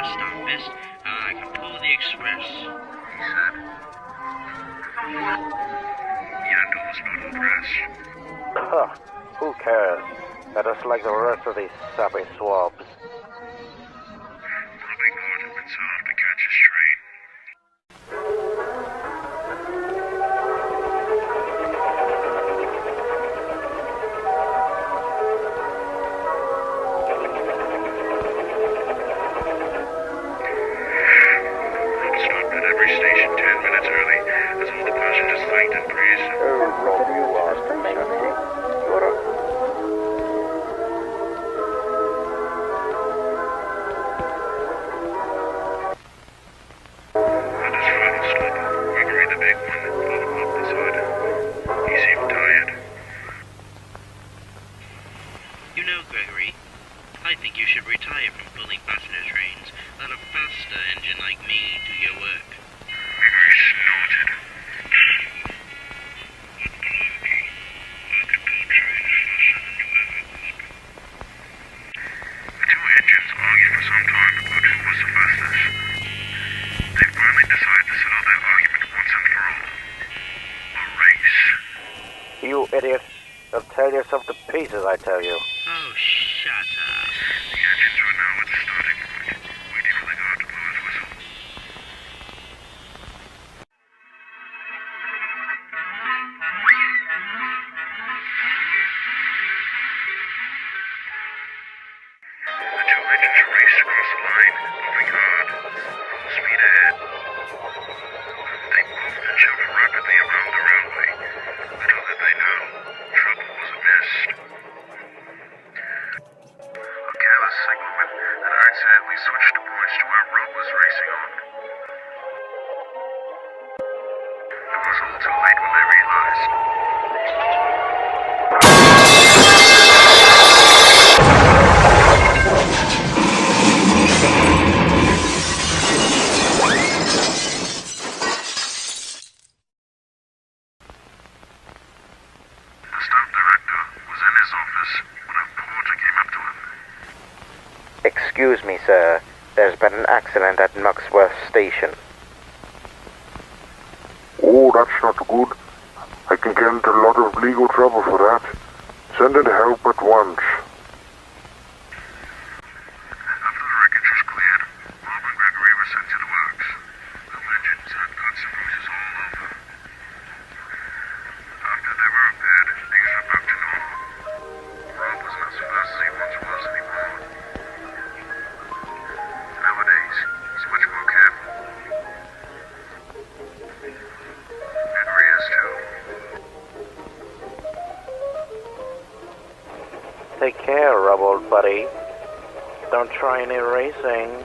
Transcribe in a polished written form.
fast stop, miss. I can pull the express, he said. Yandle's not impressed. Huh. Who cares? They're just like the rest of these sappy swabs. Probably Gordon been set off to catch his train. Rob stopped at every station 10 minutes early, as all the passengers thanked and praised him. Oh, Rob, you are such a... You're a... At his final stop, Gregory the Big One pulled him up beside him. He seemed tired. You know, Gregory, I think you should retire from pulling passenger trains. Let a faster engine like me do your work. Gregory snorted. What malarkey? I can pull trains faster than you ever was. The two engines argued for some time about who was the fastest. They finally decided to settle their argument once and for all. A race. You idiot. They'll tear yourself to pieces, I tell you. Oh, shut up. The engines were now at the starting point, waiting for the guard to blow his whistle. The two engines raced across the line, moving hard, full speed ahead. They moved and shoved rapidly around the railway. Little did they know, trouble was amidst. A careless signalman had accidentally switched points to where Rob was racing on. It was all too late when they realized. The staff director was in his office when a porter came up to him. Excuse me, sir. There's been an accident at Muxworth Station. Oh, that's not good. I can get into a lot of legal trouble for that. Send in help at once. After the wreckage was cleared, Rob and Gregory were sent to the works. The engines had cuts and bruises all over. After they were repaired, things were back to normal. Rob wasn't as fast as he once was anymore. Nowadays, he's much more careful. Gregory is too. Take care, Rob, old buddy. Don't try any racing.